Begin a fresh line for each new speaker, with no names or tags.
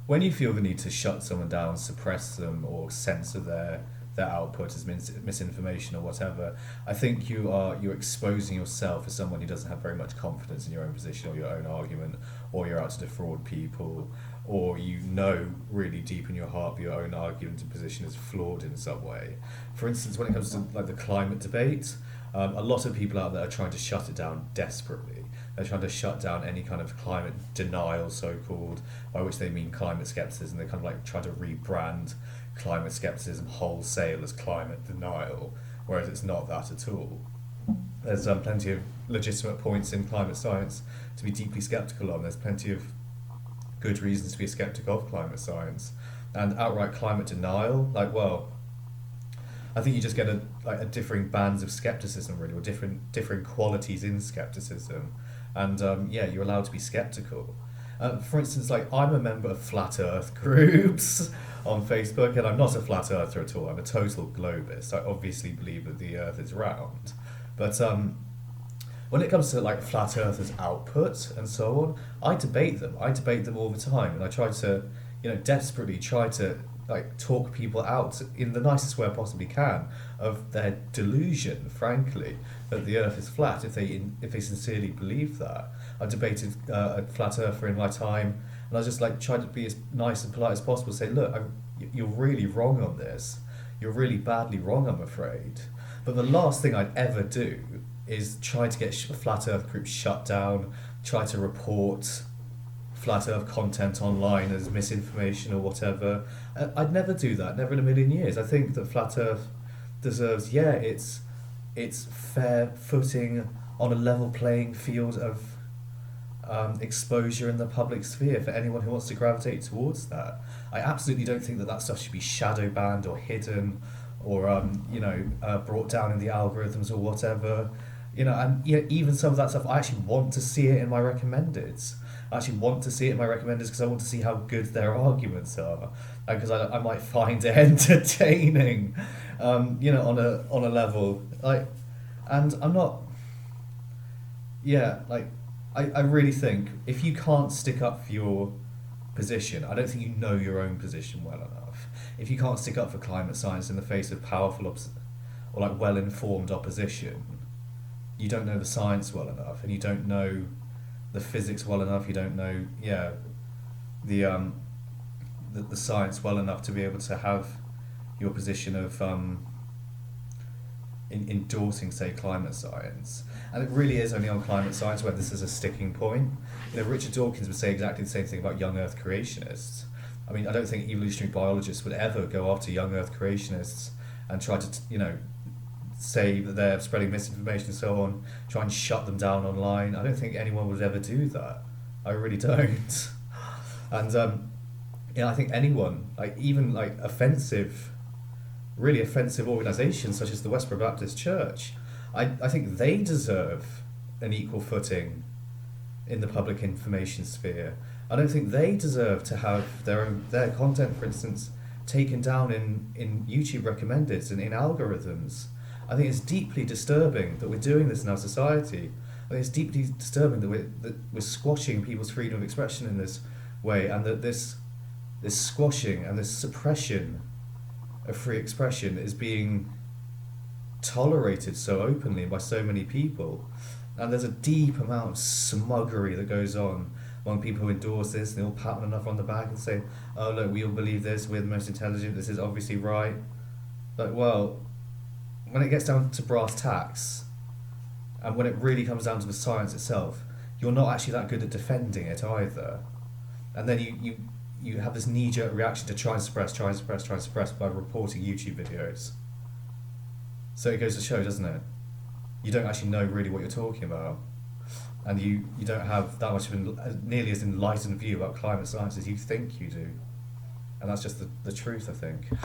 when you feel the need to shut someone down, suppress them, or censor their output as misinformation or whatever, I think you're exposing yourself as someone who doesn't have very much confidence in your own position or your own argument, or you're out to defraud people, or you know really deep in your heart your own argument and position is flawed in some way. For instance, when it comes to like the climate debate, a lot of people out there are trying to shut it down desperately. They're trying to shut down any kind of climate denial, so called, by which they mean climate skepticism. They kind of like try to rebrand climate skepticism wholesale as climate denial, whereas it's not that at all. There's plenty of legitimate points in climate science to be deeply skeptical on. There's plenty of good reasons to be a skeptic of climate science. And outright climate denial, like, well, I think you just get a differing bands of skepticism, really, or different qualities in skepticism, and yeah, you're allowed to be skeptical. For instance, like I'm a member of flat Earth groups on Facebook, and I'm not a flat earther at all. I'm a total globist. I obviously believe that the Earth is round, but when it comes to like flat earthers' output and so on, I debate them. I debate them all the time, and I try to, desperately try to like talk people out in the nicest way I possibly can of their delusion, frankly, that the Earth is flat. If they sincerely believe that, I debated a flat earther in my time, and I just like tried to be as nice and polite as possible. Say, look, you're really wrong on this. You're really badly wrong, I'm afraid. But the last thing I'd ever do is try to get flat Earth groups shut down, try to report flat Earth content online as misinformation or whatever. I'd never do that, never in a million years. I think that flat Earth deserves, yeah, it's fair footing on a level playing field of exposure in the public sphere for anyone who wants to gravitate towards that. I absolutely don't think that that stuff should be shadow banned or hidden or brought down in the algorithms or whatever. And even some of that stuff, I actually want to see it in my recommendeds. I actually want to see it in my recommenders because I want to see how good their arguments are, because I might find it entertaining, on a level like, and I'm not, yeah, like I really think if you can't stick up for your position, I don't think you know your own position well enough. If you can't stick up for climate science in the face of powerful or like well-informed opposition, you don't know the science well enough, and you don't know the physics well enough. You don't know, the science well enough to be able to have your position of endorsing, say, climate science. And it really is only on climate science where this is a sticking point. Richard Dawkins would say exactly the same thing about young Earth creationists. I mean, I don't think evolutionary biologists would ever go after young Earth creationists and try to, say that they're spreading misinformation and so on, try and shut them down online. I don't think anyone would ever do that. I really don't. And I think anyone, like even like really offensive organisations such as the Westboro Baptist Church, I think they deserve an equal footing in the public information sphere. I don't think they deserve to have their content, for instance, taken down in YouTube recommendeds and in algorithms. I think it's deeply disturbing that we're doing this in our society. I think it's deeply disturbing that we're squashing people's freedom of expression in this way, and that this squashing and this suppression of free expression is being tolerated so openly by so many people. And there's a deep amount of smuggery that goes on among people who endorse this, and they all pat one another on the back and say, oh look, we all believe this, we're the most intelligent, this is obviously right. Like, well, when it gets down to brass tacks, and when it really comes down to the science itself, you're not actually that good at defending it either. And then you have this knee-jerk reaction to try and suppress by reporting YouTube videos. So it goes to show, doesn't it? You don't actually know really what you're talking about. And you don't have that much of nearly as enlightened view about climate science as you think you do. And that's just the truth, I think.